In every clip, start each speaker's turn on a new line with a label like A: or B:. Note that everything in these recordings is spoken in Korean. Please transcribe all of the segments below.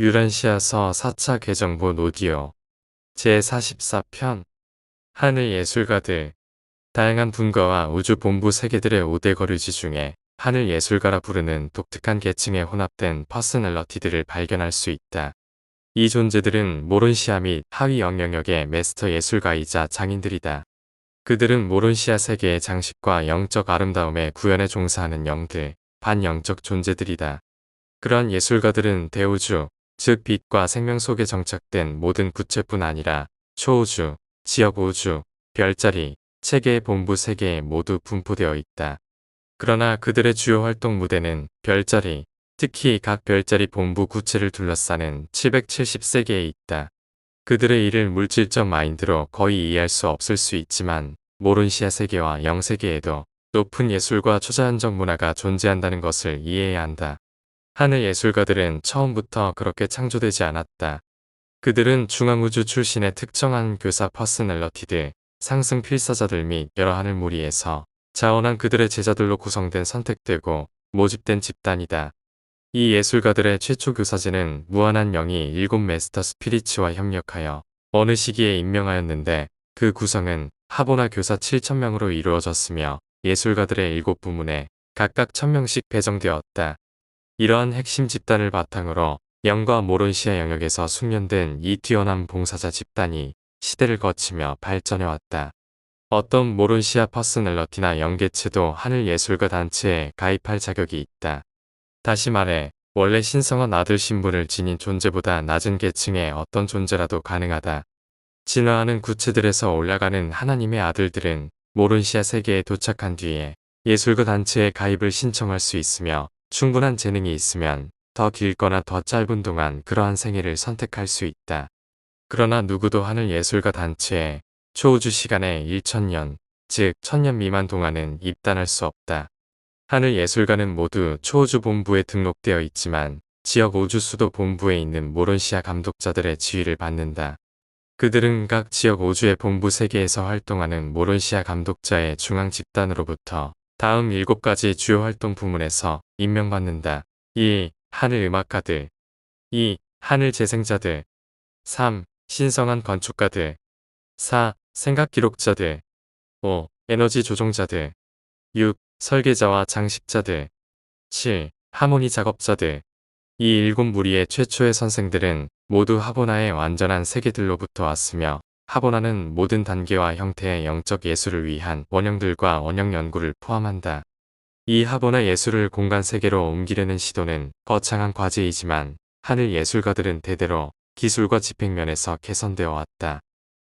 A: 유란시아서 4차 개정본 오디오 제44편 하늘 예술가들 다양한 분과와 우주 본부 세계들의 5대 거류지 중에 하늘 예술가라 부르는 독특한 계층에 혼합된 퍼스널러티들을 발견할 수 있다. 이 존재들은 모론시아 및 하위 영역의 마스터 예술가이자 장인들이다. 그들은 모론시아 세계의 장식과 영적 아름다움에 구현에 종사하는 영들, 반영적 존재들이다. 그러한 예술가들은 대우주, 즉 빛과 생명 속에 정착된 모든 구체뿐 아니라 초우주, 지역우주, 별자리, 체계의 본부 세계에 모두 분포되어 있다. 그러나 그들의 주요 활동 무대는 별자리, 특히 각 별자리 본부 구체를 둘러싸는 770세계에 있다. 그들의 일을 물질적 마인드로 거의 이해할 수 없을 수 있지만 모론시아 세계와 영세계에도 높은 예술과 초자연적 문화가 존재한다는 것을 이해해야 한다. 하늘 예술가들은 처음부터 그렇게 창조되지 않았다. 그들은 중앙우주 출신의 특정한 교사 퍼스널러티들, 상승 필사자들 및 여러 하늘 무리에서 자원한 그들의 제자들로 구성된 선택되고 모집된 집단이다. 이 예술가들의 최초 교사제는 무한한 영이 7 마스터 스피리츠와 협력하여 어느 시기에 임명하였는데 그 구성은 하보나 교사 7,000명으로 이루어졌으며 예술가들의 7부문에 각각 1,000명씩 배정되었다. 이러한 핵심 집단을 바탕으로 영과 모론시아 영역에서 숙련된 이 뛰어난 봉사자 집단이 시대를 거치며 발전해왔다. 어떤 모론시아 퍼스널러티나 영계체도 하늘 예술가 단체에 가입할 자격이 있다. 다시 말해 원래 신성한 아들 신분을 지닌 존재보다 낮은 계층의 어떤 존재라도 가능하다. 진화하는 구체들에서 올라가는 하나님의 아들들은 모론시아 세계에 도착한 뒤에 예술가 단체에 가입을 신청할 수 있으며 충분한 재능이 있으면 더 길거나 더 짧은 동안 그러한 생애를 선택할 수 있다. 그러나 누구도 하늘 예술가 단체에 초우주 시간의 1000년, 즉 1000년 미만 동안은 입단할 수 없다. 하늘 예술가는 모두 초우주 본부에 등록되어 있지만 지역 우주 수도 본부에 있는 모론시아 감독자들의 지휘를 받는다. 그들은 각 지역 우주의 본부 세계에서 활동하는 모론시아 감독자의 중앙 집단으로부터 다음 7가지 주요 활동 부문에서 임명받는다. 1. 하늘 음악가들 2. 하늘 재생자들 3. 신성한 건축가들 4. 생각 기록자들 5. 에너지 조종자들 6. 설계자와 장식자들 7. 하모니 작업자들 이 7무리의 최초의 선생들은 모두 하보나의 완전한 세계들로부터 왔으며 하보나는 모든 단계와 형태의 영적 예술을 위한 원형들과 원형 연구를 포함한다. 이 하보나 예술을 공간 세계로 옮기려는 시도는 거창한 과제이지만 하늘 예술가들은 대대로 기술과 집행면에서 개선되어 왔다.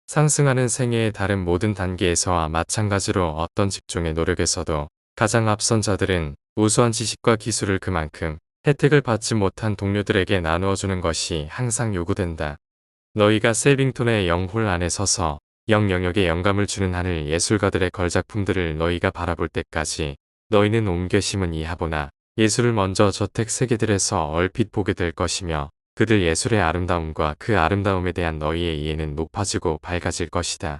A: 상승하는 생애의 다른 모든 단계에서와 마찬가지로 어떤 직종의 노력에서도 가장 앞선 자들은 우수한 지식과 기술을 그만큼 혜택을 받지 못한 동료들에게 나누어주는 것이 항상 요구된다. 너희가 셀빙톤의 영홀 안에 서서 영영역에 영감을 주는 하늘 예술가들의 걸작품들을 너희가 바라볼 때까지 너희는 옮겨 심은 이 하보나 예술을 먼저 저택 세계들에서 얼핏 보게 될 것이며 그들 예술의 아름다움과 그 아름다움에 대한 너희의 이해는 높아지고 밝아질 것이다.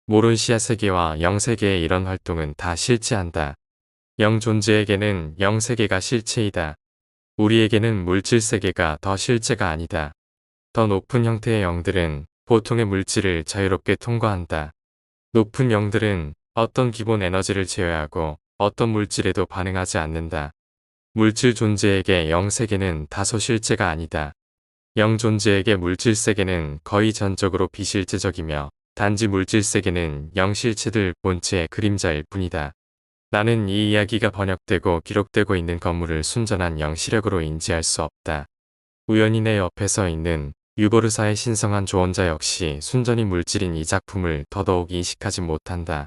A: 모론시아 세계와 영세계의 이런 활동은 다 실체한다. 영 존재에게는 영세계가 실체이다. 우리에게는 물질 세계가 더 실체가 아니다. 더 높은 형태의 영들은 보통의 물질을 자유롭게 통과한다. 높은 영들은 어떤 기본 에너지를 제외하고 어떤 물질에도 반응하지 않는다. 물질 존재에게 영세계는 다소 실체가 아니다. 영 존재에게 물질 세계는 거의 전적으로 비실제적이며 단지 물질 세계는 영실체들 본체의 그림자일 뿐이다. 나는 이 이야기가 번역되고 기록되고 있는 건물을 순전한 영시력으로 인지할 수 없다. 우연히 내 옆에 서 있는 유보르사의 신성한 조언자 역시 순전히 물질인 이 작품을 더더욱 인식하지 못한다.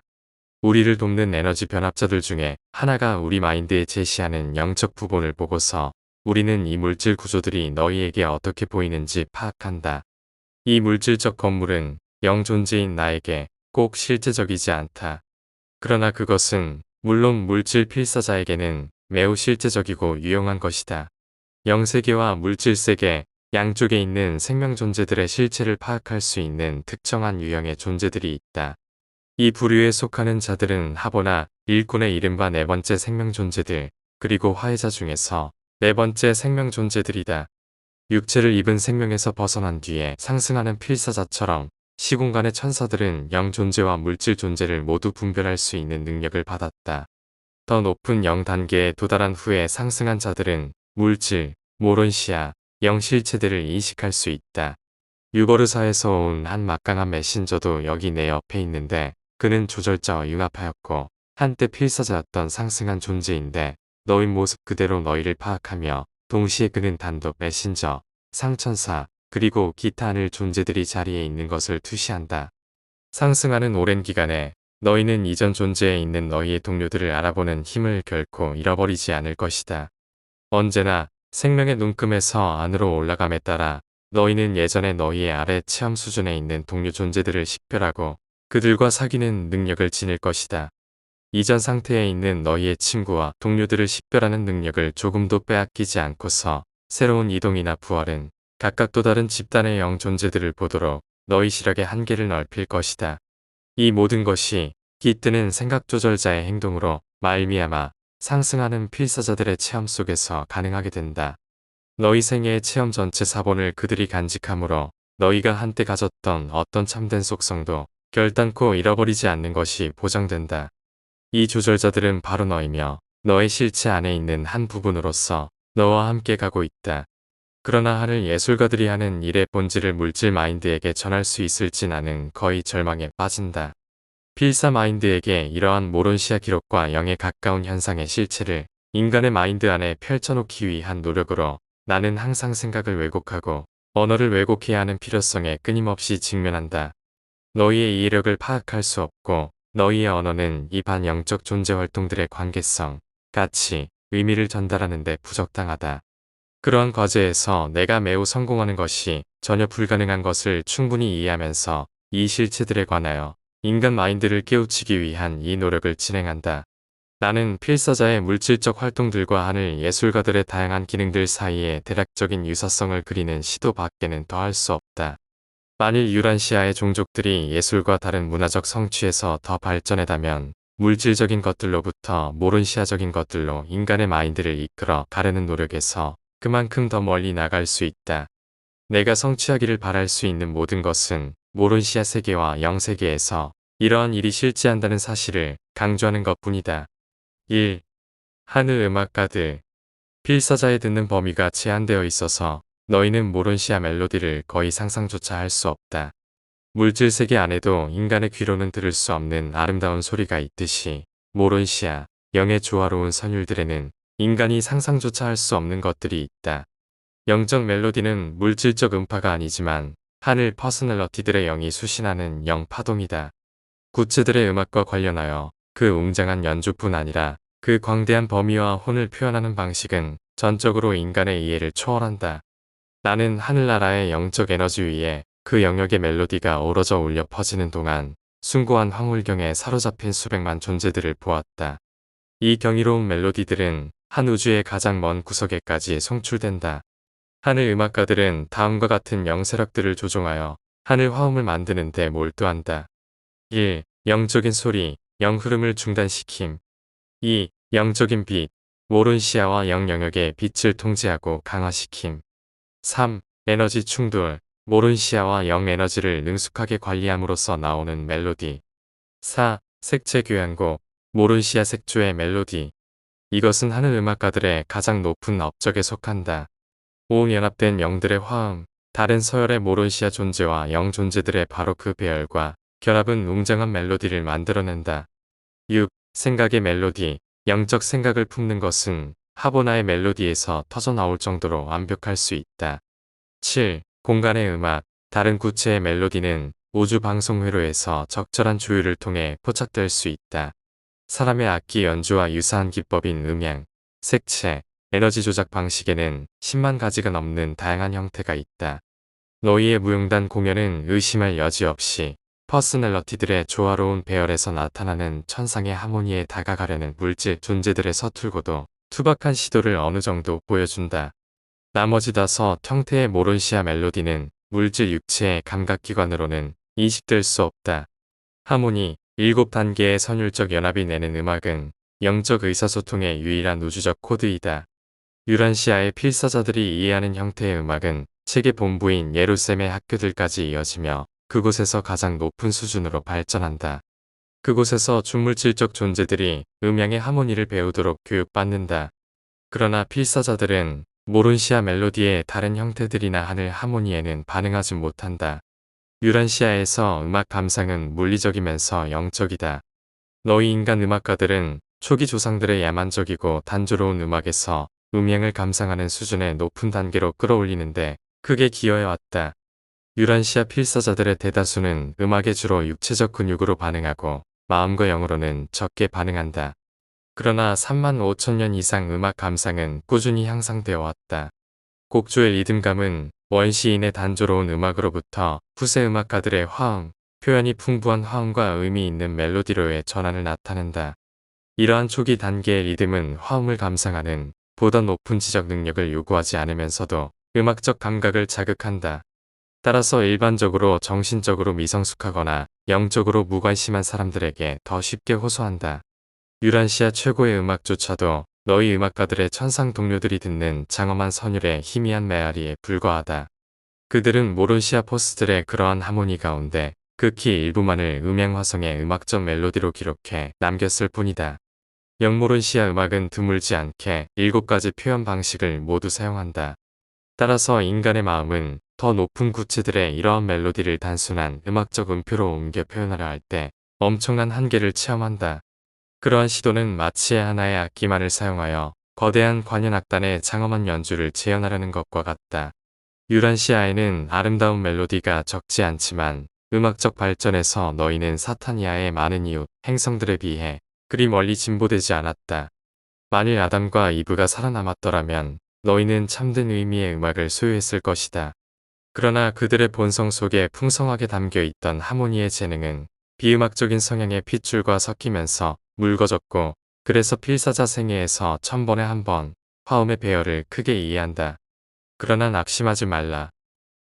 A: 우리를 돕는 에너지 변합자들 중에 하나가 우리 마인드에 제시하는 영적 부본을 보고서 우리는 이 물질 구조들이 너희에게 어떻게 보이는지 파악한다. 이 물질적 건물은 영 존재인 나에게 꼭 실제적이지 않다. 그러나 그것은 물론 물질 필사자에게는 매우 실제적이고 유용한 것이다. 영세계와 물질세계 양쪽에 있는 생명 존재들의 실체를 파악할 수 있는 특정한 유형의 존재들이 있다. 이 부류에 속하는 자들은 하보나 일꾼의 이른바 4번째 생명 존재들, 그리고 화해자 중에서 4번째 생명 존재들이다. 육체를 입은 생명에서 벗어난 뒤에 상승하는 필사자처럼 시공간의 천사들은 영 존재와 물질 존재를 모두 분별할 수 있는 능력을 받았다. 더 높은 영 단계에 도달한 후에 상승한 자들은 물질, 모론시아, 영 실체들을 인식할 수 있다. 유버르사에서 온 한 막강한 메신저도 여기 내 옆에 있는데 그는 조절자와 융합하였고 한때 필사자였던 상승한 존재인데 너희 모습 그대로 너희를 파악하며 동시에 그는 단독 메신저, 상천사, 그리고 기타 하늘 존재들이 자리에 있는 것을 투시한다. 상승하는 오랜 기간에 너희는 이전 존재에 있는 너희의 동료들을 알아보는 힘을 결코 잃어버리지 않을 것이다. 언제나 생명의 눈금에서 안으로 올라감에 따라 너희는 예전에 너희의 아래 체험 수준에 있는 동료 존재들을 식별하고 그들과 사귀는 능력을 지닐 것이다. 이전 상태에 있는 너희의 친구와 동료들을 식별하는 능력을 조금도 빼앗기지 않고서 새로운 이동이나 부활은 각각 또 다른 집단의 영 존재들을 보도록 너희 시력의 한계를 넓힐 것이다. 이 모든 것이 깃드는 생각 조절자의 행동으로 말미암아 상승하는 필사자들의 체험 속에서 가능하게 된다. 너희 생애의 체험 전체 사본을 그들이 간직함으로 너희가 한때 가졌던 어떤 참된 속성도 결단코 잃어버리지 않는 것이 보장된다. 이 조절자들은 바로 너이며 너의 실체 안에 있는 한 부분으로서 너와 함께 가고 있다. 그러나 하늘 예술가들이 하는 일의 본질을 물질 마인드에게 전할 수 있을지 나는 거의 절망에 빠진다. 필사 마인드에게 이러한 모론시아 기록과 영에 가까운 현상의 실체를 인간의 마인드 안에 펼쳐놓기 위한 노력으로 나는 항상 생각을 왜곡하고 언어를 왜곡해야 하는 필요성에 끊임없이 직면한다. 너희의 이해력을 파악할 수 없고 너희의 언어는 이 반영적 존재 활동들의 관계성, 가치, 의미를 전달하는 데 부적당하다. 그러한 과제에서 내가 매우 성공하는 것이 전혀 불가능한 것을 충분히 이해하면서 이 실체들에 관하여 인간 마인드를 깨우치기 위한 이 노력을 진행한다. 나는 필사자의 물질적 활동들과 하늘 예술가들의 다양한 기능들 사이에 대략적인 유사성을 그리는 시도 밖에는 더 할 수 없다. 만일 유란시아의 종족들이 예술과 다른 문화적 성취에서 더 발전했다면 물질적인 것들로부터 모론시아적인 것들로 인간의 마인드를 이끌어 가려는 노력에서 그만큼 더 멀리 나갈 수 있다. 내가 성취하기를 바랄 수 있는 모든 것은 모론시아 세계와 영세계에서 이러한 일이 실제한다는 사실을 강조하는 것뿐이다. 1. 하늘 음악가들. 필사자에 듣는 범위가 제한되어 있어서 너희는 모론시아 멜로디를 거의 상상조차 할 수 없다. 물질 세계 안에도 인간의 귀로는 들을 수 없는 아름다운 소리가 있듯이 모론시아, 영의 조화로운 선율들에는 인간이 상상조차 할 수 없는 것들이 있다. 영적 멜로디는 물질적 음파가 아니지만 하늘 퍼스널러티들의 영이 수신하는 영 파동이다. 구체들의 음악과 관련하여 그 웅장한 연주뿐 아니라 그 광대한 범위와 혼을 표현하는 방식은 전적으로 인간의 이해를 초월한다. 나는 하늘나라의 영적 에너지 위에 그 영역의 멜로디가 오로져 울려 퍼지는 동안 숭고한 황홀경에 사로잡힌 수백만 존재들을 보았다. 이 경이로운 멜로디들은 한 우주의 가장 먼 구석에까지 송출된다. 하늘 음악가들은 다음과 같은 영세력들을 조종하여 하늘 화음을 만드는 데 몰두한다. 1. 영적인 소리, 영 흐름을 중단시킴. 2. 영적인 빛, 모론시아와 영 영역의 빛을 통제하고 강화시킴. 3. 에너지 충돌, 모론시아와 영 에너지를 능숙하게 관리함으로써 나오는 멜로디. 4. 색채 교향곡, 모론시아 색조의 멜로디. 이것은 하늘 음악가들의 가장 높은 업적에 속한다. 5. 연합된 영들의 화음, 다른 서열의 모론시아 존재와 영 존재들의 바로 그 배열과 결합은 웅장한 멜로디를 만들어낸다. 6. 생각의 멜로디, 영적 생각을 품는 것은 하보나의 멜로디에서 터져나올 정도로 완벽할 수 있다. 7. 공간의 음악, 다른 구체의 멜로디는 우주 방송회로에서 적절한 조율을 통해 포착될 수 있다. 사람의 악기 연주와 유사한 기법인 음향, 색채, 에너지 조작 방식에는 10만 가지가 넘는 다양한 형태가 있다. 너희의 무용단 공연은 의심할 여지 없이 퍼스널러티들의 조화로운 배열에서 나타나는 천상의 하모니에 다가가려는 물질 존재들의 서툴고도 투박한 시도를 어느 정도 보여준다. 나머지 5 형태의 모론시아 멜로디는 물질 육체의 감각기관으로는 인식될 수 없다. 하모니, 7단계의 선율적 연합이 내는 음악은 영적 의사소통의 유일한 우주적 코드이다. 유란시아의 필사자들이 이해하는 형태의 음악은 세계 본부인 예루살렘의 학교들까지 이어지며 그곳에서 가장 높은 수준으로 발전한다. 그곳에서 중물질적 존재들이 음양의 하모니를 배우도록 교육받는다. 그러나 필사자들은 모론시아 멜로디의 다른 형태들이나 하늘 하모니에는 반응하지 못한다. 유란시아에서 음악 감상은 물리적이면서 영적이다. 너희 인간 음악가들은 초기 조상들의 야만적이고 단조로운 음악에서 음향을 감상하는 수준의 높은 단계로 끌어올리는데 크게 기여해왔다. 유란시아 필사자들의 대다수는 음악에 주로 육체적 근육으로 반응하고 마음과 영으로는 적게 반응한다. 그러나 3만 5천 년 이상 음악 감상은 꾸준히 향상되어 왔다. 곡조의 리듬감은 원시인의 단조로운 음악으로부터 후세 음악가들의 화음, 표현이 풍부한 화음과 의미 있는 멜로디로의 전환을 나타낸다. 이러한 초기 단계의 리듬은 화음을 감상하는 보다 높은 지적 능력을 요구하지 않으면서도 음악적 감각을 자극한다. 따라서 일반적으로 정신적으로 미성숙하거나 영적으로 무관심한 사람들에게 더 쉽게 호소한다. 유란시아 최고의 음악조차도 너희 음악가들의 천상 동료들이 듣는 장엄한 선율의 희미한 메아리에 불과하다. 그들은 모론시아 포스들의 그러한 하모니 가운데 극히 일부만을 음향화성의 음악적 멜로디로 기록해 남겼을 뿐이다. 영모론시아 음악은 드물지 않게 7가지 표현 방식을 모두 사용한다. 따라서 인간의 마음은 더 높은 구체들의 이러한 멜로디를 단순한 음악적 음표로 옮겨 표현하려 할 때 엄청난 한계를 체험한다. 그러한 시도는 마치 하나의 악기만을 사용하여 거대한 관현악단의 장엄한 연주를 재현하려는 것과 같다. 유란시아에는 아름다운 멜로디가 적지 않지만 음악적 발전에서 너희는 사타니아의 많은 이웃 행성들에 비해 그리 멀리 진보되지 않았다. 만일 아담과 이브가 살아남았더라면 너희는 참된 의미의 음악을 소유했을 것이다. 그러나 그들의 본성 속에 풍성하게 담겨 있던 하모니의 재능은 비음악적인 성향의 핏줄과 섞이면서 묽어졌고 그래서 필사자 생애에서 1000번에 한 번 화음의 배열을 크게 이해한다. 그러나 낙심하지 말라.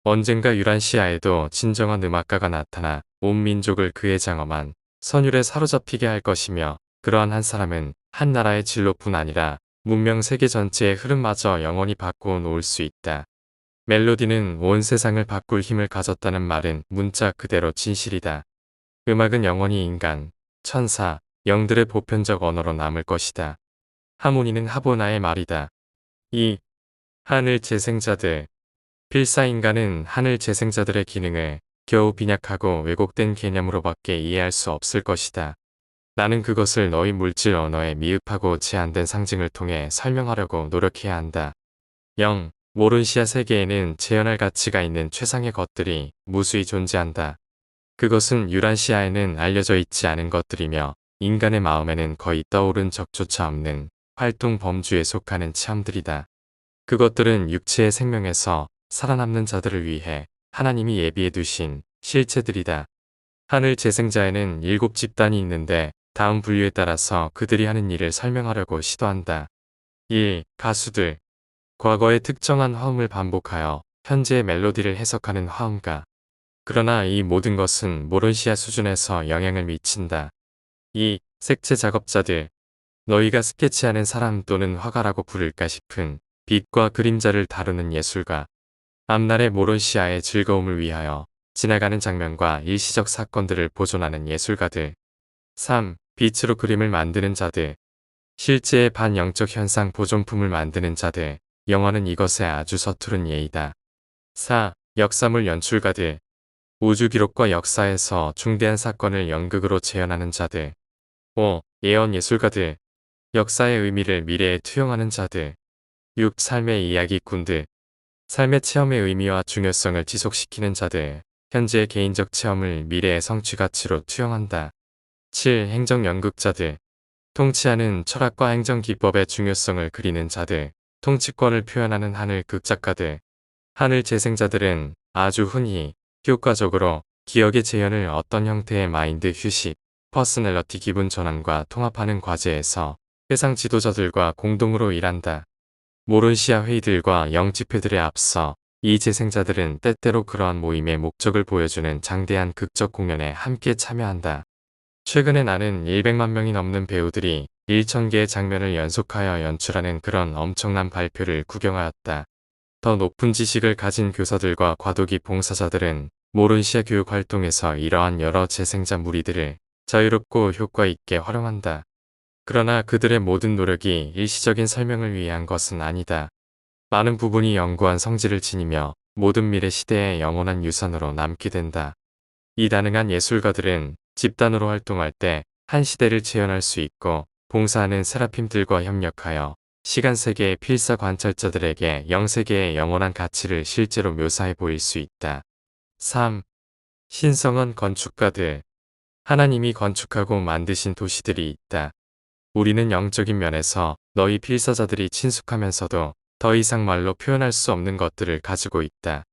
A: 언젠가 유란시아에도 진정한 음악가가 나타나 온 민족을 그의 장엄한 선율에 사로잡히게 할 것이며 그러한 한 사람은 한 나라의 진로뿐 아니라 문명 세계 전체의 흐름마저 영원히 바꿔 놓을 수 있다. 멜로디는 온 세상을 바꿀 힘을 가졌다는 말은 문자 그대로 진실이다. 음악은 영원히 인간, 천사, 영들의 보편적 언어로 남을 것이다. 하모니는 하보나의 말이다. 이 하늘 재생자들 필사인간은 하늘 재생자들의 기능을 겨우 빈약하고 왜곡된 개념으로밖에 이해할 수 없을 것이다. 나는 그것을 너희 물질 언어에 미흡하고 제한된 상징을 통해 설명하려고 노력해야 한다. 모론시아 세계에는 재현할 가치가 있는 최상의 것들이 무수히 존재한다. 그것은 유란시아에는 알려져 있지 않은 것들이며 인간의 마음에는 거의 떠오른 적조차 없는 활동 범주에 속하는 체험들이다. 그것들은 육체의 생명에서 살아남는 자들을 위해 하나님이 예비해 두신 실체들이다. 하늘 재생자에는 7집단이 있는데 다음 분류에 따라서 그들이 하는 일을 설명하려고 시도한다. 1. 가수들. 과거의 특정한 화음을 반복하여 현재의 멜로디를 해석하는 화음가. 그러나 이 모든 것은 모론시아 수준에서 영향을 미친다. 2. 색채 작업자들. 너희가 스케치하는 사람 또는 화가라고 부를까 싶은 빛과 그림자를 다루는 예술가. 앞날의 모론시아의 즐거움을 위하여 지나가는 장면과 일시적 사건들을 보존하는 예술가들. 3. 빛으로 그림을 만드는 자들. 실제의 반영적 현상 보존품을 만드는 자들. 영화는 이것에 아주 서투른 예이다. 4. 역사물 연출가들. 우주 기록과 역사에서 중대한 사건을 연극으로 재현하는 자들. 5. 예언 예술가들. 역사의 의미를 미래에 투영하는 자들. 6. 삶의 이야기꾼들. 삶의 체험의 의미와 중요성을 지속시키는 자들. 현재의 개인적 체험을 미래의 성취 가치로 투영한다. 7. 행정 연극자들. 통치하는 철학과 행정 기법의 중요성을 그리는 자들. 통치권을 표현하는 하늘 극작가들. 하늘 재생자들은 아주 흔히 효과적으로 기억의 재현을 어떤 형태의 마인드 휴식, 퍼스널러티 기분 전환과 통합하는 과제에서 세상 지도자들과 공동으로 일한다. 모론시아 회의들과 영집회들에 앞서 이 재생자들은 때때로 그러한 모임의 목적을 보여주는 장대한 극적 공연에 함께 참여한다. 최근에 나는 100만 명이 넘는 배우들이 1000개의 장면을 연속하여 연출하는 그런 엄청난 발표를 구경하였다. 더 높은 지식을 가진 교사들과 과도기 봉사자들은 모론시아 교육 활동에서 이러한 여러 재생자 무리들을 자유롭고 효과 있게 활용한다. 그러나 그들의 모든 노력이 일시적인 설명을 위한 것은 아니다. 많은 부분이 영구한 성질을 지니며 모든 미래 시대의 영원한 유산으로 남게 된다. 이 다능한 예술가들은 집단으로 활동할 때 한 시대를 재현할 수 있고 봉사하는 세라핌들과 협력하여 시간 세계의 필사 관찰자들에게 영세계의 영원한 가치를 실제로 묘사해 보일 수 있다. 3. 신성한 건축가들. 하나님이 건축하고 만드신 도시들이 있다. 우리는 영적인 면에서 너희 필사자들이 친숙하면서도 더 이상 말로 표현할 수 없는 것들을 가지고 있다.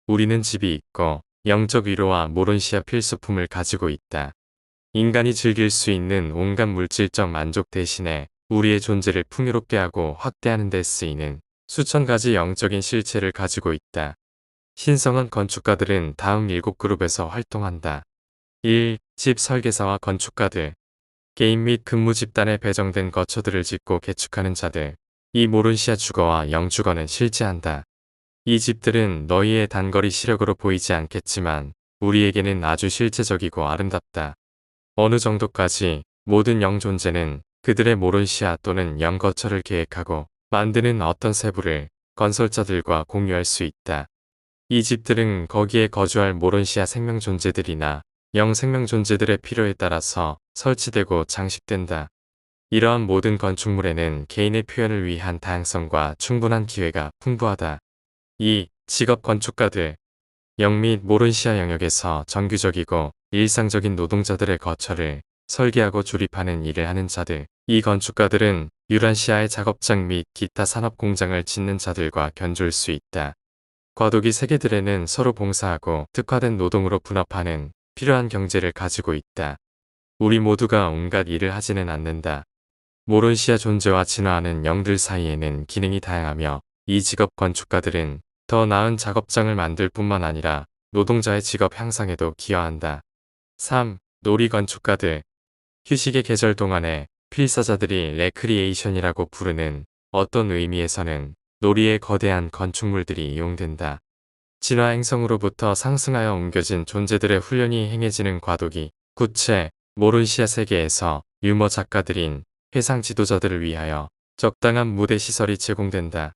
A: 우리는 집이 있고 영적 위로와 모론시아 필수품을 가지고 있다. 인간이 즐길 수 있는 온갖 물질적 만족 대신에 우리의 존재를 풍요롭게 하고 확대하는 데 쓰이는 수천 가지 영적인 실체를 가지고 있다. 신성한 건축가들은 다음 7그룹에서 활동한다. 1. 집 설계사와 건축가들. 개인 및 근무 집단에 배정된 거처들을 짓고 개축하는 자들. 이 모론시아 주거와 영주거는 실제한다. 이 집들은 너희의 단거리 시력으로 보이지 않겠지만 우리에게는 아주 실제적이고 아름답다. 어느 정도까지 모든 영 존재는 그들의 모론시아 또는 영거처를 계획하고 만드는 어떤 세부를 건설자들과 공유할 수 있다. 이 집들은 거기에 거주할 모론시아 생명 존재들이나 영 생명 존재들의 필요에 따라서 설치되고 장식된다. 이러한 모든 건축물에는 개인의 표현을 위한 다양성과 충분한 기회가 풍부하다. 2. 직업 건축가들. 영 및 모론시아 영역에서 정규적이고 일상적인 노동자들의 거처를 설계하고 조립하는 일을 하는 자들. 이 건축가들은 유란시아의 작업장 및 기타 산업 공장을 짓는 자들과 견줄 수 있다. 과도기 세계들에는 서로 봉사하고 특화된 노동으로 분업하는 필요한 경제를 가지고 있다. 우리 모두가 온갖 일을 하지는 않는다. 모론시아 존재와 진화하는 영들 사이에는 기능이 다양하며 이 직업 건축가들은 더 나은 작업장을 만들 뿐만 아니라 노동자의 직업 향상에도 기여한다. 3. 놀이 건축가들. 휴식의 계절 동안에 필사자들이 레크리에이션이라고 부르는 어떤 의미에서는 놀이의 거대한 건축물들이 이용된다. 진화 행성으로부터 상승하여 옮겨진 존재들의 훈련이 행해지는 과도기, 구체, 모론시아 세계에서 유머 작가들인 회상 지도자들을 위하여 적당한 무대 시설이 제공된다.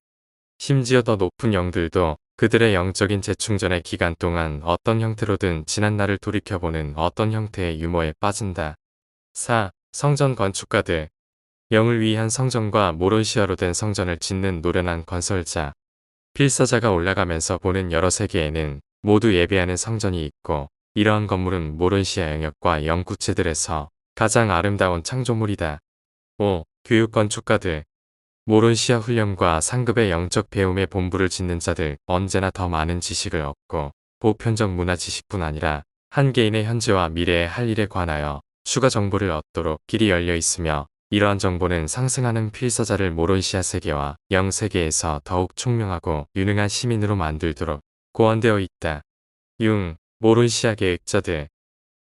A: 심지어 더 높은 영들도 그들의 영적인 재충전의 기간 동안 어떤 형태로든 지난날을 돌이켜보는 어떤 형태의 유머에 빠진다. 4. 성전 건축가들. 영을 위한 성전과 모론시아로 된 성전을 짓는 노련한 건설자. 필사자가 올라가면서 보는 여러 세계에는 모두 예배하는 성전이 있고 이러한 건물은 모론시아 영역과 영구체들에서 가장 아름다운 창조물이다. 5. 교육 건축가들. 모론시아 훈련과 상급의 영적 배움의 본부를 짓는 자들. 언제나 더 많은 지식을 얻고 보편적 문화 지식뿐 아니라 한 개인의 현재와 미래의 할 일에 관하여 추가 정보를 얻도록 길이 열려 있으며 이러한 정보는 상승하는 필사자를 모론시아 세계와 영 세계에서 더욱 총명하고 유능한 시민으로 만들도록 고안되어 있다. 6. 모론시아 계획자들.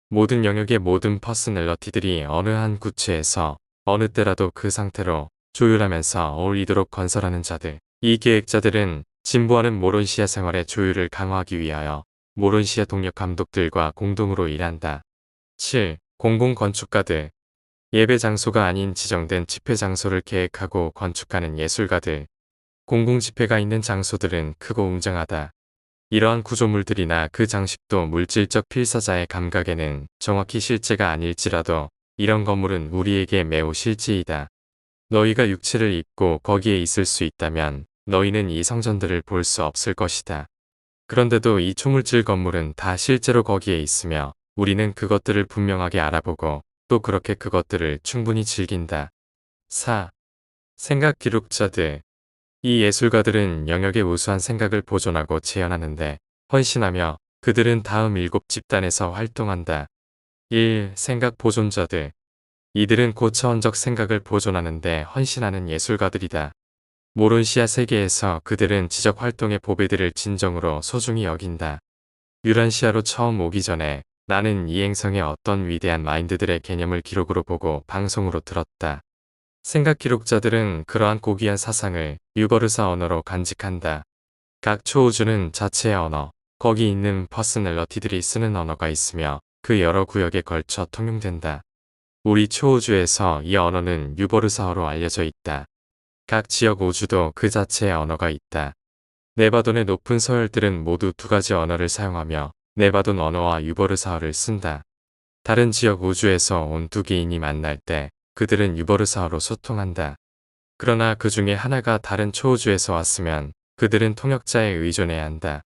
A: 모든 영역의 모든 퍼스널러티들이 어느 한 구체에서 어느 때라도 그 상태로 조율하면서 어울리도록 건설하는 자들. 이 계획자들은 진보하는 모론시아 생활의 조율을 강화하기 위하여 모론시아 동력 감독들과 공동으로 일한다. 7. 공공건축가들. 예배 장소가 아닌 지정된 집회 장소를 계획하고 건축하는 예술가들. 공공 집회가 있는 장소들은 크고 웅장하다. 이러한 구조물들이나 그 장식도 물질적 필사자의 감각에는 정확히 실제가 아닐지라도 이런 건물은 우리에게 매우 실제이다. 너희가 육체를 입고 거기에 있을 수 있다면 너희는 이 성전들을 볼 수 없을 것이다. 그런데도 이 초물질 건물은 다 실제로 거기에 있으며 우리는 그것들을 분명하게 알아보고 또 그렇게 그것들을 충분히 즐긴다. 4. 생각 기록자들. 이 예술가들은 영역의 우수한 생각을 보존하고 재현하는데 헌신하며 그들은 다음 7집단에서 활동한다. 1. 생각 보존자들. 이들은 고차원적 생각을 보존하는데 헌신하는 예술가들이다. 모론시아 세계에서 그들은 지적 활동의 보배들을 진정으로 소중히 여긴다. 유란시아로 처음 오기 전에 나는 이 행성의 어떤 위대한 마인드들의 개념을 기록으로 보고 방송으로 들었다. 생각 기록자들은 그러한 고귀한 사상을 유버르사 언어로 간직한다. 각 초우주는 자체의 언어, 거기 있는 퍼스널러티들이 쓰는 언어가 있으며 그 여러 구역에 걸쳐 통용된다. 우리 초우주에서 이 언어는 유버르사어로 알려져 있다. 각 지역 우주도 그 자체의 언어가 있다. 네바돈의 높은 서열들은 모두 두 가지 언어를 사용하며 네바돈 언어와 유버르사어를 쓴다. 다른 지역 우주에서 온 두 개인이 만날 때 그들은 유버르사어로 소통한다. 그러나 그 중에 하나가 다른 초우주에서 왔으면 그들은 통역자에 의존해야 한다.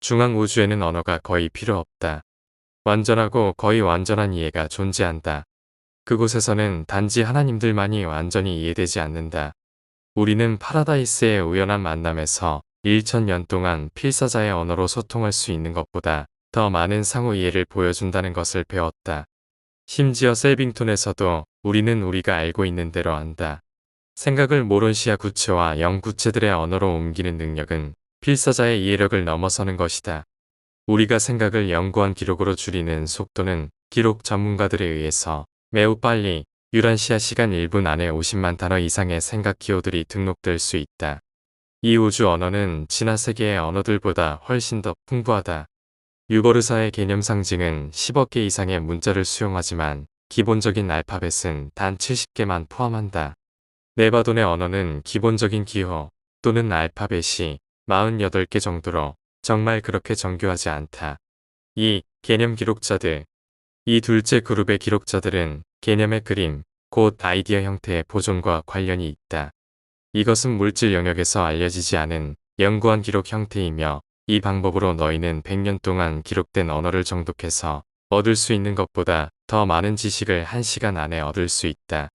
A: 중앙 우주에는 언어가 거의 필요 없다. 완전하고 거의 완전한 이해가 존재한다. 그곳에서는 단지 하나님들만이 완전히 이해되지 않는다. 우리는 파라다이스의 우연한 만남에서 1000년 동안 필사자의 언어로 소통할 수 있는 것보다 더 많은 상호 이해를 보여준다는 것을 배웠다. 심지어 셀빙톤에서도 우리는 우리가 알고 있는 대로 안다. 생각을 모론시아 구체와 영구체들의 언어로 옮기는 능력은 필사자의 이해력을 넘어서는 것이다. 우리가 생각을 연구한 기록으로 줄이는 속도는 기록 전문가들에 의해서 매우 빨리 유란시아 시간 1분 안에 50만 단어 이상의 생각 기호들이 등록될 수 있다. 이 우주 언어는 진화 세계의 언어들보다 훨씬 더 풍부하다. 유버르사의 개념 상징은 10억 개 이상의 문자를 수용하지만 기본적인 알파벳은 단 70개만 포함한다. 네바돈의 언어는 기본적인 기호 또는 알파벳이 48개 정도로 정말 그렇게 정교하지 않다. 이 개념 기록자들. 이 둘째 그룹의 기록자들은 개념의 그림, 곧 아이디어 형태의 보존과 관련이 있다. 이것은 물질 영역에서 알려지지 않은 연구한 기록 형태이며 이 방법으로 너희는 100년 동안 기록된 언어를 정독해서 얻을 수 있는 것보다 더 많은 지식을 1시간 안에 얻을 수 있다.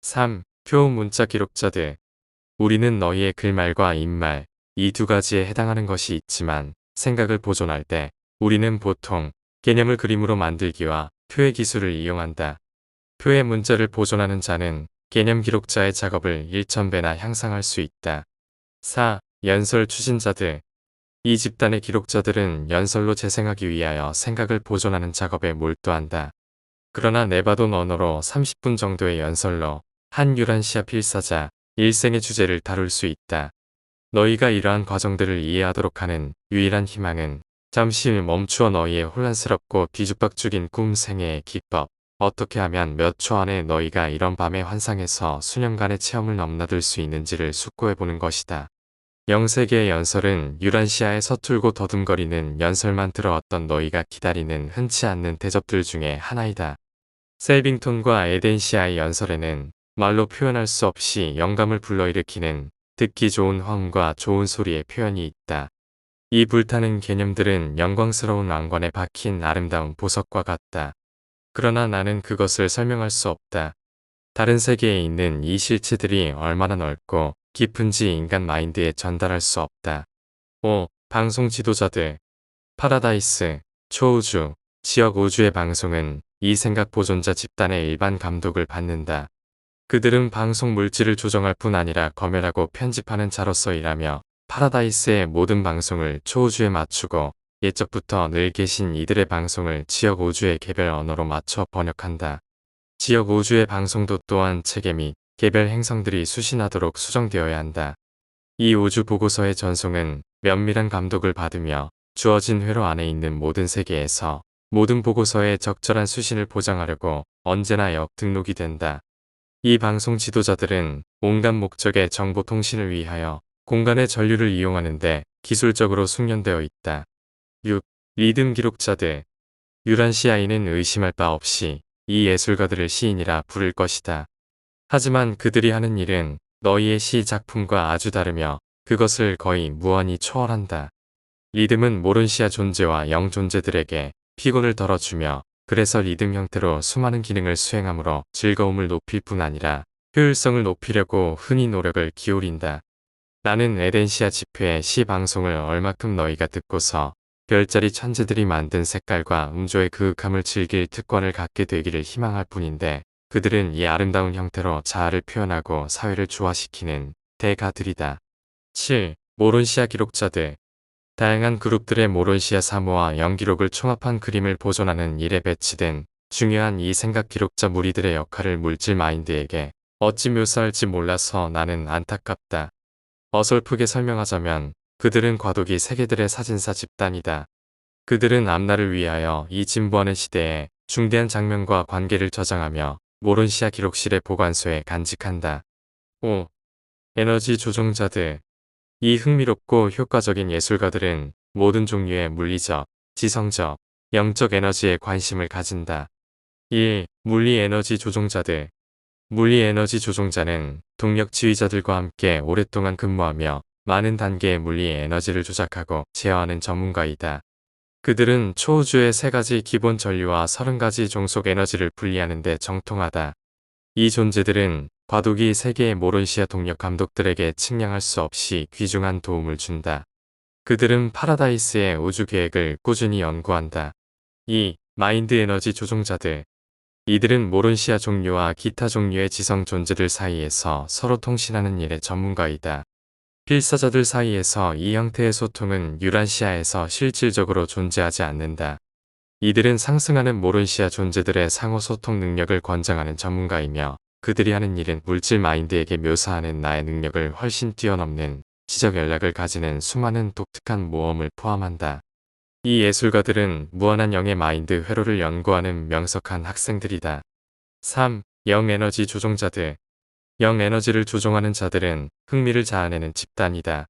A: 3. 표음 문자 기록자들. 우리는 너희의 글말과 입말, 이 두 가지에 해당하는 것이 있지만 생각을 보존할 때 우리는 보통 개념을 그림으로 만들기와 표의 기술을 이용한다. 표의 문자를 보존하는 자는 개념 기록자의 작업을 1000배나 향상할 수 있다. 4. 연설 추진자들. 이 집단의 기록자들은 연설로 재생하기 위하여 생각을 보존하는 작업에 몰두한다. 그러나 네바돈 언어로 30분 정도의 연설로 한 유란시아 필사자 일생의 주제를 다룰 수 있다. 너희가 이러한 과정들을 이해하도록 하는 유일한 희망은 잠시 멈추어 너희의 혼란스럽고 뒤죽박죽인 꿈 생애의 기법, 어떻게 하면 몇 초 안에 너희가 이런 밤의 환상에서 수년간의 체험을 넘나들 수 있는지를 숙고해보는 것이다. 영세계의 연설은 유란시아의 서툴고 더듬거리는 연설만 들어왔던 너희가 기다리는 흔치 않는 대접들 중에 하나이다. 셀빙톤과 에덴시아의 연설에는 말로 표현할 수 없이 영감을 불러일으키는 듣기 좋은 화음과 좋은 소리의 표현이 있다. 이 불타는 개념들은 영광스러운 왕관에 박힌 아름다운 보석과 같다. 그러나 나는 그것을 설명할 수 없다. 다른 세계에 있는 이 실체들이 얼마나 넓고 깊은지 인간 마인드에 전달할 수 없다. 5. 방송 지도자들. 파라다이스, 초우주, 지역 우주의 방송은 이 생각 보존자 집단의 일반 감독을 받는다. 그들은 방송 물질을 조정할 뿐 아니라 검열하고 편집하는 자로서 일하며 파라다이스의 모든 방송을 초우주에 맞추고 예적부터 늘 계신 이들의 방송을 지역 우주의 개별 언어로 맞춰 번역한다. 지역 우주의 방송도 또한 체계 및 개별 행성들이 수신하도록 수정되어야 한다. 이 우주 보고서의 전송은 면밀한 감독을 받으며 주어진 회로 안에 있는 모든 세계에서 모든 보고서의 적절한 수신을 보장하려고 언제나 역등록이 된다. 이 방송 지도자들은 온갖 목적의 정보 통신을 위하여 공간의 전류를 이용하는데 기술적으로 숙련되어 있다. 6. 리듬 기록자들. 유란시아인은 의심할 바 없이 이 예술가들을 시인이라 부를 것이다. 하지만 그들이 하는 일은 너희의 시 작품과 아주 다르며 그것을 거의 무한히 초월한다. 리듬은 모론시아 존재와 영 존재들에게 피곤을 덜어주며 그래서 리듬 형태로 수많은 기능을 수행하므로 즐거움을 높일 뿐 아니라 효율성을 높이려고 흔히 노력을 기울인다. 나는 에덴시아 집회의 시 방송을 얼마큼 너희가 듣고서 별자리 천재들이 만든 색깔과 음조의 그윽함을 즐길 특권을 갖게 되기를 희망할 뿐인데 그들은 이 아름다운 형태로 자아를 표현하고 사회를 조화시키는 대가들이다. 7. 모론시아 기록자들. 다양한 그룹들의 모론시아 사무와 영기록을 총합한 그림을 보존하는 일에 배치된 중요한 이 생각 기록자 무리들의 역할을 물질 마인드에게 어찌 묘사할지 몰라서 나는 안타깝다. 어설프게 설명하자면 그들은 과도기 세계들의 사진사 집단이다. 그들은 앞날을 위하여 이 진보하는 시대에 중대한 장면과 관계를 저장하며 모론시아 기록실의 보관소에 간직한다. 5. 에너지 조종자들. 이 흥미롭고 효과적인 예술가들은 모든 종류의 물리적, 지성적, 영적 에너지에 관심을 가진다. 1. 물리 에너지 조종자들. 물리 에너지 조종자는 동력 지휘자들과 함께 오랫동안 근무하며 많은 단계의 물리 에너지를 조작하고 제어하는 전문가이다. 그들은 초우주의 3가지 기본 전류와 30가지 종속 에너지를 분리하는 데 정통하다. 이 존재들은 과도기 세계의 모론시아 동력 감독들에게 측량할 수 없이 귀중한 도움을 준다. 그들은 파라다이스의 우주 계획을 꾸준히 연구한다. 2. 마인드 에너지 조종자들. 이들은 모론시아 종류와 기타 종류의 지성 존재들 사이에서 서로 통신하는 일의 전문가이다. 필사자들 사이에서 이 형태의 소통은 유란시아에서 실질적으로 존재하지 않는다. 이들은 상승하는 모론시아 존재들의 상호 소통 능력을 권장하는 전문가이며 그들이 하는 일은 물질 마인드에게 묘사하는 나의 능력을 훨씬 뛰어넘는 지적 연락을 가지는 수많은 독특한 모험을 포함한다. 이 예술가들은 무한한 영의 마인드 회로를 연구하는 명석한 학생들이다. 3. 영에너지 조종자들. 영에너지를 조종하는 자들은 흥미를 자아내는 집단이다.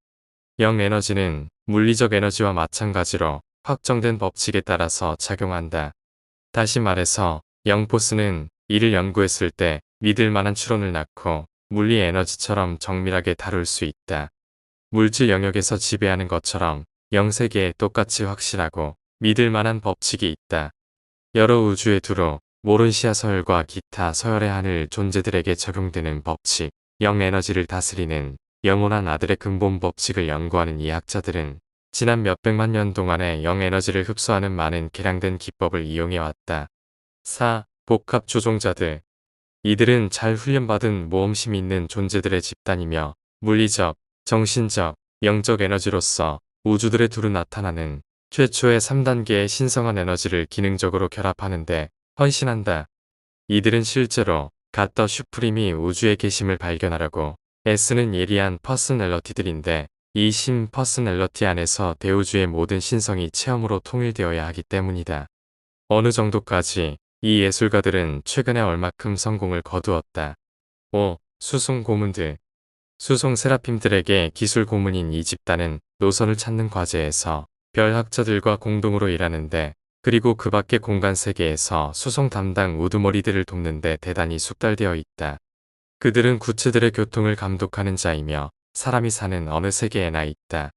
A: 영에너지는 물리적 에너지와 마찬가지로 확정된 법칙에 따라서 작용한다. 다시 말해서 영포스는 이를 연구했을 때 믿을 만한 추론을 낳고 물리 에너지처럼 정밀하게 다룰 수 있다. 물질 영역에서 지배하는 것처럼 영세계에 똑같이 확실하고 믿을 만한 법칙이 있다. 여러 우주의 두루, 모론시아 서열과 기타 서열의 하늘 존재들에게 적용되는 법칙, 영에너지를 다스리는 영원한 아들의 근본 법칙을 연구하는 이 학자들은 지난 몇백만 년 동안의 영에너지를 흡수하는 많은 개량된 기법을 이용해왔다. 4. 복합 조종자들. 이들은 잘 훈련받은 모험심 있는 존재들의 집단이며 물리적, 정신적, 영적 에너지로서 우주들의 두루 나타나는 최초의 3단계의 신성한 에너지를 기능적으로 결합하는데 헌신한다. 이들은 실제로 갓더 슈프림이 우주의 계심을 발견하려고 애쓰는 예리한 퍼스널러티들인데 이 신 퍼스널러티 안에서 대우주의 모든 신성이 체험으로 통일되어야 하기 때문이다. 어느 정도까지 이 예술가들은 최근에 얼마큼 성공을 거두었다. 5. 수송 고문들. 수송 세라핌들에게 기술 고문인 이 집단은 노선을 찾는 과제에서 별학자들과 공동으로 일하는데 그리고 그 밖의 공간 세계에서 수송 담당 우두머리들을 돕는데 대단히 숙달되어 있다. 그들은 구체들의 교통을 감독하는 자이며 사람이 사는 어느 세계에나 있다.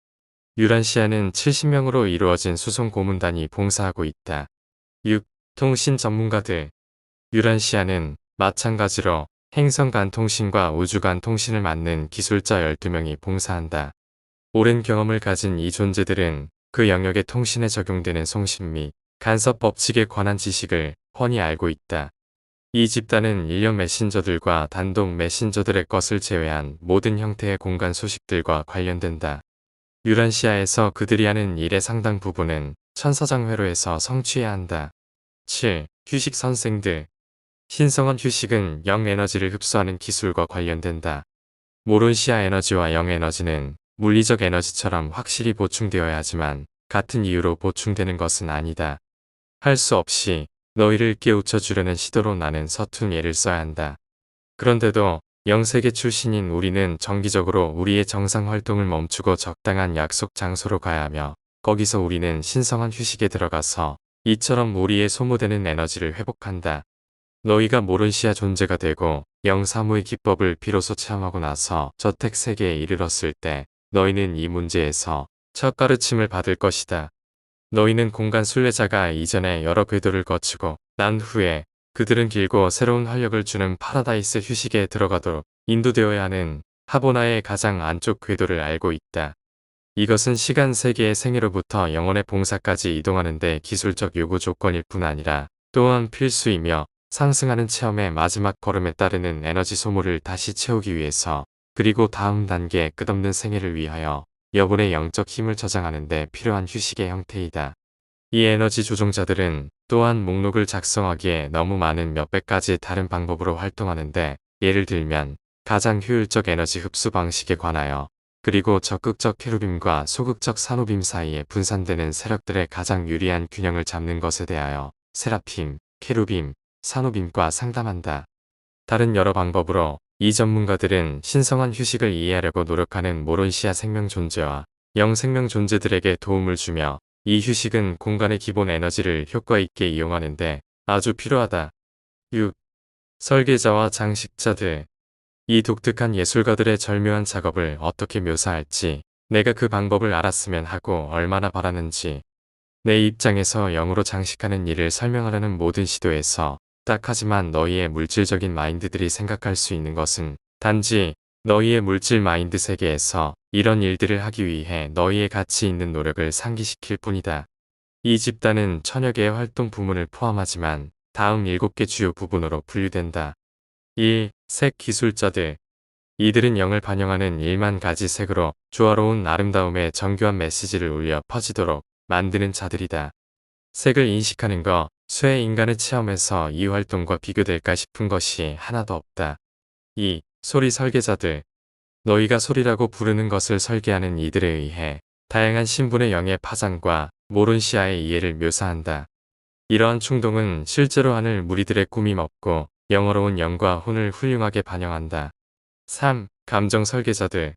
A: 유란시아는 70명으로 이루어진 수송 고문단이 봉사하고 있다. 6. 통신 전문가들. 유란시아는 마찬가지로 행성 간 통신과 우주 간 통신을 맡는 기술자 12명이 봉사한다. 오랜 경험을 가진 이 존재들은 그 영역의 통신에 적용되는 송신 및 간섭 법칙에 관한 지식을 훤히 알고 있다. 이 집단은 인력 메신저들과 단독 메신저들의 것을 제외한 모든 형태의 공간 소식들과 관련된다. 유란시아에서 그들이 하는 일의 상당 부분은 천사장 회로에서 성취해야 한다. 7. 휴식 선생들. 신성한 휴식은 영에너지를 흡수하는 기술과 관련된다. 모론시아 에너지와 영에너지는 물리적 에너지처럼 확실히 보충되어야 하지만 같은 이유로 보충되는 것은 아니다. 할 수 없이 너희를 깨우쳐 주려는 시도로 나는 서툰 예를 써야 한다. 그런데도 영세계 출신인 우리는 정기적으로 우리의 정상 활동을 멈추고 적당한 약속 장소로 가야 하며 거기서 우리는 신성한 휴식에 들어가서 이처럼 우리의 소모되는 에너지를 회복한다. 너희가 모론시아 존재가 되고 영사무의 기법을 비로소 체험하고 나서 저택 세계에 이르렀을 때 너희는 이 문제에서 첫 가르침을 받을 것이다. 너희는 공간 순례자가 이전에 여러 궤도를 거치고 난 후에 그들은 길고 새로운 활력을 주는 파라다이스 휴식에 들어가도록 인도되어야 하는 하보나의 가장 안쪽 궤도를 알고 있다. 이것은 시간 세계의 생애로부터 영혼의 봉사까지 이동하는 데 기술적 요구 조건일 뿐 아니라 또한 필수이며 상승하는 체험의 마지막 걸음에 따르는 에너지 소모를 다시 채우기 위해서 그리고 다음 단계의 끝없는 생애를 위하여 여분의 영적 힘을 저장하는 데 필요한 휴식의 형태이다. 이 에너지 조종자들은 또한 목록을 작성하기에 너무 많은 몇백 가지 다른 방법으로 활동하는데 예를 들면 가장 효율적 에너지 흡수 방식에 관하여, 그리고 적극적 케루빔과 소극적 산호빔 사이에 분산되는 세력들의 가장 유리한 균형을 잡는 것에 대하여 세라핌, 케루빔, 산호빔과 상담한다. 다른 여러 방법으로 이 전문가들은 신성한 휴식을 이해하려고 노력하는 모론시아 생명 존재와 영생명 존재들에게 도움을 주며, 이 휴식은 공간의 기본 에너지를 효과 있게 이용하는데 아주 필요하다. 6. 설계자와 장식자들. 이 독특한 예술가들의 절묘한 작업을 어떻게 묘사할지, 내가 그 방법을 알았으면 하고 얼마나 바라는지. 내 입장에서 영으로 장식하는 일을 설명하려는 모든 시도에서 딱하지만 너희의 물질적인 마인드들이 생각할 수 있는 것은 단지 너희의 물질 마인드 세계에서 이런 일들을 하기 위해 너희의 가치 있는 노력을 상기시킬 뿐이다. 이 집단은 천여 개의 활동 부문을 포함하지만 다음 7개 주요 부분으로 분류된다. 1. 색 기술자들. 이들은 영을 반영하는 1만 가지 색으로 조화로운 아름다움의 정교한 메시지를 울려 퍼지도록 만드는 자들이다. 색을 인식하는 것, 쇠의 인간의 체험에서 이 활동과 비교될까 싶은 것이 하나도 없다. 2. 소리 설계자들. 너희가 소리라고 부르는 것을 설계하는 이들에 의해 다양한 신분의 영의 파장과 모론시아의 이해를 묘사한다. 이러한 충동은 실제로 하늘 무리들의 꾸밈 없고 영어로운 영과 혼을 훌륭하게 반영한다. 3. 감정 설계자들.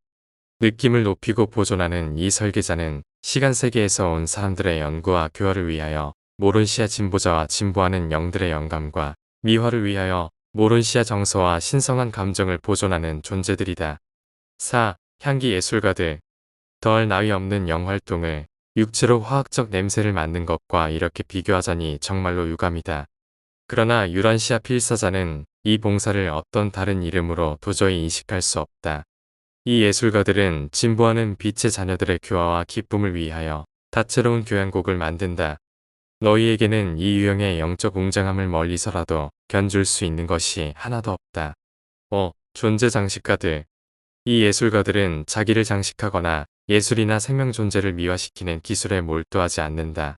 A: 느낌을 높이고 보존하는 이 설계자는 시간 세계에서 온 사람들의 연구와 교화를 위하여 모론시아 진보자와 진보하는 영들의 영감과 미화를 위하여 모론시아 정서와 신성한 감정을 보존하는 존재들이다. 4. 향기 예술가들. 더할 나위 없는 영활동을 육체로 화학적 냄새를 맡는 것과 이렇게 비교하자니 정말로 유감이다. 그러나 유란시아 필사자는 이 봉사를 어떤 다른 이름으로 도저히 인식할 수 없다. 이 예술가들은 진보하는 빛의 자녀들의 교화와 기쁨을 위하여 다채로운 교향곡을 만든다. 너희에게는 이 유형의 영적 웅장함을 멀리서라도 견줄 수 있는 것이 하나도 없다. 5. 존재 장식가들. 이 예술가들은 자기를 장식하거나 예술이나 생명 존재를 미화시키는 기술에 몰두하지 않는다.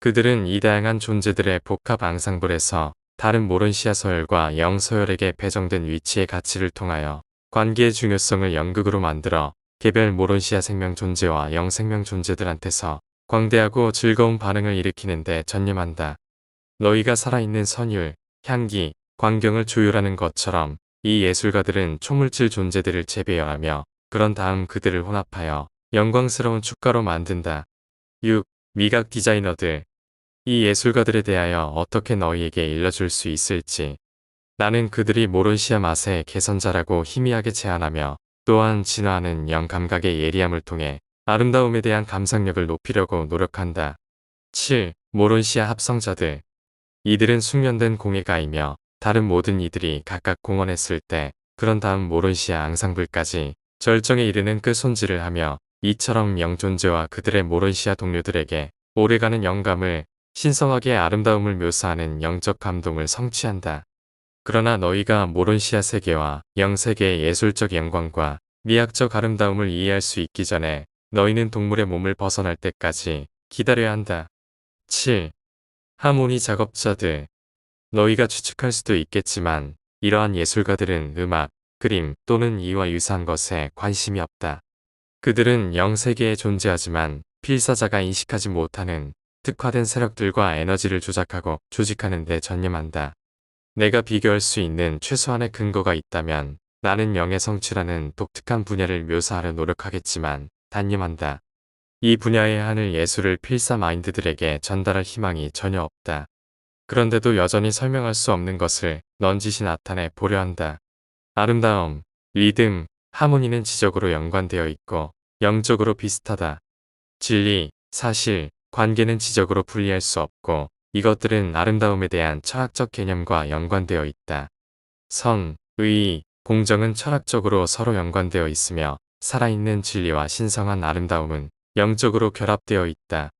A: 그들은 이 다양한 존재들의 복합 앙상블에서 다른 모론시아 서열과 영서열에게 배정된 위치의 가치를 통하여 관계의 중요성을 연극으로 만들어 개별 모론시아 생명 존재와 영생명 존재들한테서 광대하고 즐거운 반응을 일으키는 데 전념한다. 너희가 살아있는 선율, 향기, 광경을 조율하는 것처럼 이 예술가들은 초물질 존재들을 재배열하며 그런 다음 그들을 혼합하여 영광스러운 축가로 만든다. 6. 미각 디자이너들. 이 예술가들에 대하여 어떻게 너희에게 일러줄 수 있을지. 나는 그들이 모론시아 맛의 개선자라고 희미하게 제안하며 또한 진화하는 영 감각의 예리함을 통해 아름다움에 대한 감상력을 높이려고 노력한다. 7. 모론시아 합성자들. 이들은 숙련된 공예가이며 다른 모든 이들이 각각 공헌했을 때 그런 다음 모론시아 앙상블까지 절정에 이르는 그 손질을 하며 이처럼 영존재와 그들의 모론시아 동료들에게 오래가는 영감을 신성하게 아름다움을 묘사하는 영적 감동을 성취한다. 그러나 너희가 모론시아 세계와 영세계의 예술적 영광과 미학적 아름다움을 이해할 수 있기 전에 너희는 동물의 몸을 벗어날 때까지 기다려야 한다. 7. 하모니 작업자들. 너희가 추측할 수도 있겠지만 이러한 예술가들은 음악, 그림 또는 이와 유사한 것에 관심이 없다. 그들은 영세계에 존재하지만 필사자가 인식하지 못하는 특화된 세력들과 에너지를 조작하고 조직하는 데 전념한다. 내가 비교할 수 있는 최소한의 근거가 있다면 나는 영의 성취라는 독특한 분야를 묘사하려 노력하겠지만 단념한다. 이 분야의 하늘 예술을 필사 마인드들에게 전달할 희망이 전혀 없다. 그런데도 여전히 설명할 수 없는 것을 넌지시 나타내 보려 한다. 아름다움, 리듬, 하모니는 지적으로 연관되어 있고 영적으로 비슷하다. 진리, 사실, 관계는 지적으로 분리할 수 없고 이것들은 아름다움에 대한 철학적 개념과 연관되어 있다. 선, 의, 공정은 철학적으로 서로 연관되어 있으며 살아있는 진리와 신성한 아름다움은 영적으로 결합되어 있다.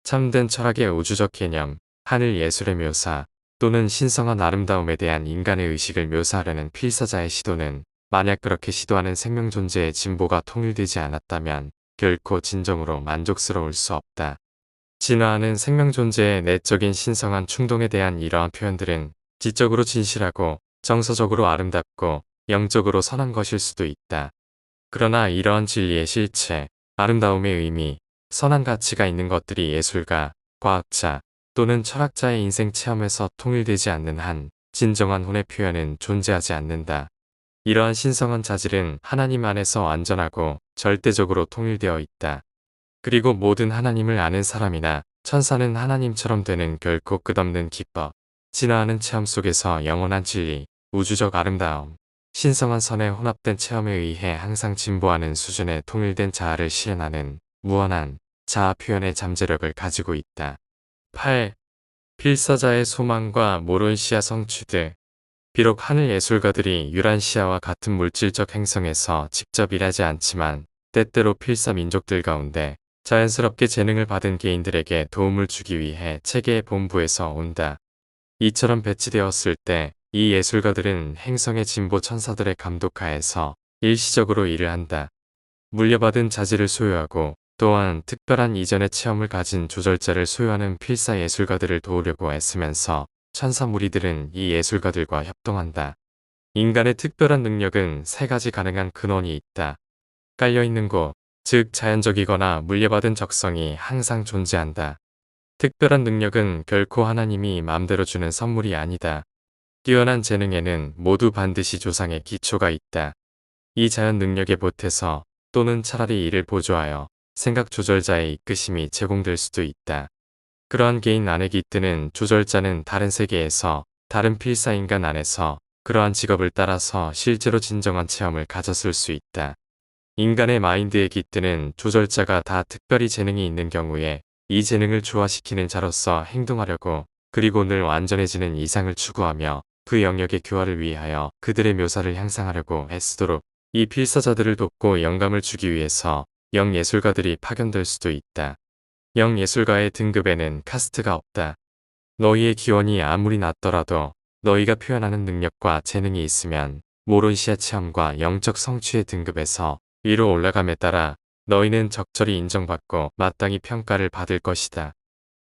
A: 참된 철학의 우주적 개념, 하늘 예술의 묘사 또는 신성한 아름다움에 대한 인간의 의식을 묘사하려는 필사자의 시도는 만약 그렇게 시도하는 생명 존재의 진보가 통일되지 않았다면 결코 진정으로 만족스러울 수 없다. 진화하는 생명 존재의 내적인 신성한 충동에 대한 이러한 표현들은 지적으로 진실하고 정서적으로 아름답고 영적으로 선한 것일 수도 있다. 그러나 이러한 진리의 실체, 아름다움의 의미, 선한 가치가 있는 것들이 예술가, 과학자 또는 철학자의 인생 체험에서 통일되지 않는 한 진정한 혼의 표현은 존재하지 않는다. 이러한 신성한 자질은 하나님 안에서 완전하고 절대적으로 통일되어 있다. 그리고 모든 하나님을 아는 사람이나 천사는 하나님처럼 되는 결코 끝없는 기법, 진화하는 체험 속에서 영원한 진리, 우주적 아름다움, 신성한 선의 혼합된 체험에 의해 항상 진보하는 수준의 통일된 자아를 실현하는 무한한 자아 표현의 잠재력을 가지고 있다. 8. 필사자의 소망과 모론시아 성취들. 비록 하늘 예술가들이 유란시아와 같은 물질적 행성에서 직접 일하지 않지만 때때로 필사 민족들 가운데 자연스럽게 재능을 받은 개인들에게 도움을 주기 위해 체계의 본부에서 온다. 이처럼 배치되었을 때 이 예술가들은 행성의 진보 천사들의 감독하에서 일시적으로 일을 한다. 물려받은 자질을 소유하고 또한 특별한 이전의 체험을 가진 조절자를 소유하는 필사 예술가들을 도우려고 애쓰면서 천사 무리들은 이 예술가들과 협동한다. 인간의 특별한 능력은 세 가지 가능한 근원이 있다. 깔려있는 곳, 즉 자연적이거나 물려받은 적성이 항상 존재한다. 특별한 능력은 결코 하나님이 마음대로 주는 선물이 아니다. 뛰어난 재능에는 모두 반드시 조상의 기초가 있다. 이 자연 능력에 보태서 또는 차라리 이를 보조하여 생각 조절자의 이끄심이 제공될 수도 있다. 그러한 개인 안에 깃드는 조절자는 다른 세계에서 다른 필사인간 안에서 그러한 직업을 따라서 실제로 진정한 체험을 가졌을 수 있다. 인간의 마인드에 깃드는 조절자가 다 특별히 재능이 있는 경우에 이 재능을 조화시키는 자로서 행동하려고 그리고 늘 완전해지는 이상을 추구하며 그 영역의 교화를 위하여 그들의 묘사를 향상하려고 애쓰도록 이 필사자들을 돕고 영감을 주기 위해서 영예술가들이 파견될 수도 있다. 영예술가의 등급에는 카스트가 없다. 너희의 기원이 아무리 낮더라도 너희가 표현하는 능력과 재능이 있으면 모론시아 체험과 영적 성취의 등급에서 위로 올라감에 따라 너희는 적절히 인정받고 마땅히 평가를 받을 것이다.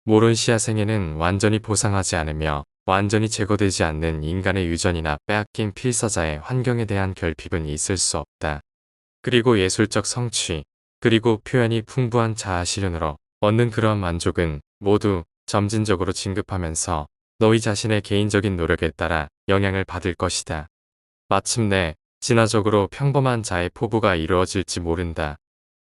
A: 모론시아 생애는 완전히 보상하지 않으며 완전히 제거되지 않는 인간의 유전이나 빼앗긴 필사자의 환경에 대한 결핍은 있을 수 없다. 그리고 예술적 성취, 그리고 표현이 풍부한 자아 실현으로 얻는 그러한 만족은 모두 점진적으로 진급하면서 너희 자신의 개인적인 노력에 따라 영향을 받을 것이다. 마침내 진화적으로 평범한 자의 포부가 이루어질지 모른다.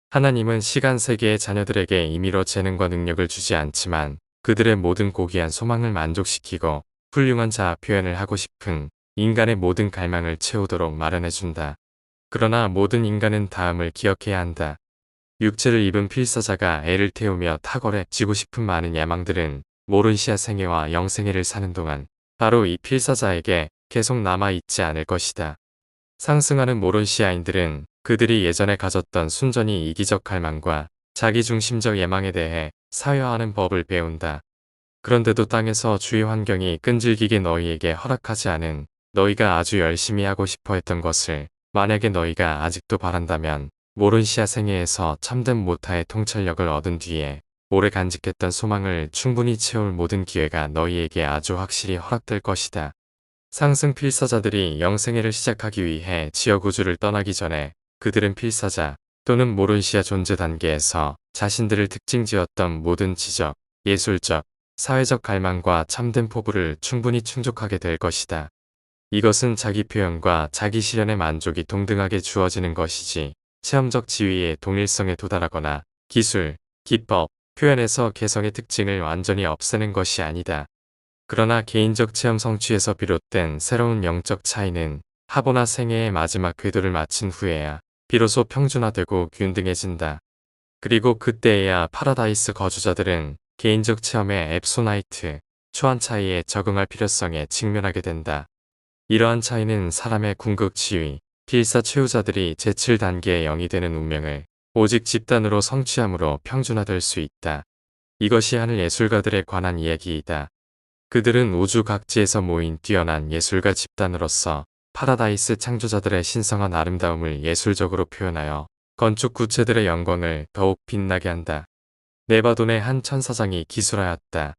A: 하나님은 시간 세계의 자녀들에게 임의로 재능과 능력을 주지 않지만 그들의 모든 고귀한 소망을 만족시키고 훌륭한 자아 표현을 하고 싶은 인간의 모든 갈망을 채우도록 마련해준다. 그러나 모든 인간은 다음을 기억해야 한다. 육체를 입은 필사자가 애를 태우며 탁월해지고 싶은 많은 야망들은 모론시아 생애와 영생애를 사는 동안 바로 이 필사자에게 계속 남아있지 않을 것이다. 상승하는 모론시아인들은 그들이 예전에 가졌던 순전히 이기적 갈망과 자기중심적 예망에 대해 사회화하는 법을 배운다. 그런데도 땅에서 주위 환경이 끈질기게 너희에게 허락하지 않은 너희가 아주 열심히 하고 싶어 했던 것을 만약에 너희가 아직도 바란다면 모론시아 생애에서 참된 모타의 통찰력을 얻은 뒤에 오래 간직했던 소망을 충분히 채울 모든 기회가 너희에게 아주 확실히 허락될 것이다. 상승 필사자들이 영생애를 시작하기 위해 지역 우주를 떠나기 전에 그들은 필사자 또는 모론시아 존재 단계에서 자신들을 특징지었던 모든 지적, 예술적, 사회적 갈망과 참된 포부를 충분히 충족하게 될 것이다. 이것은 자기 표현과 자기 실현의 만족이 동등하게 주어지는 것이지 체험적 지위의 동일성에 도달하거나 기술, 기법, 표현에서 개성의 특징을 완전히 없애는 것이 아니다. 그러나 개인적 체험 성취에서 비롯된 새로운 영적 차이는 하보나 생애의 마지막 궤도를 마친 후에야 비로소 평준화되고 균등해진다. 그리고 그때에야 파라다이스 거주자들은 개인적 체험의 앱소나이트, 초한 차이에 적응할 필요성에 직면하게 된다. 이러한 차이는 사람의 궁극 지위, 필사 최후자들이 제7단계의 영이 되는 운명을 오직 집단으로 성취함으로 평준화될 수 있다. 이것이 하늘 예술가들에 관한 이야기이다. 그들은 우주 각지에서 모인 뛰어난 예술가 집단으로서 파라다이스 창조자들의 신성한 아름다움을 예술적으로 표현하여 건축 구체들의 영광을 더욱 빛나게 한다. 네바돈의 한 천사장이 기술하였다.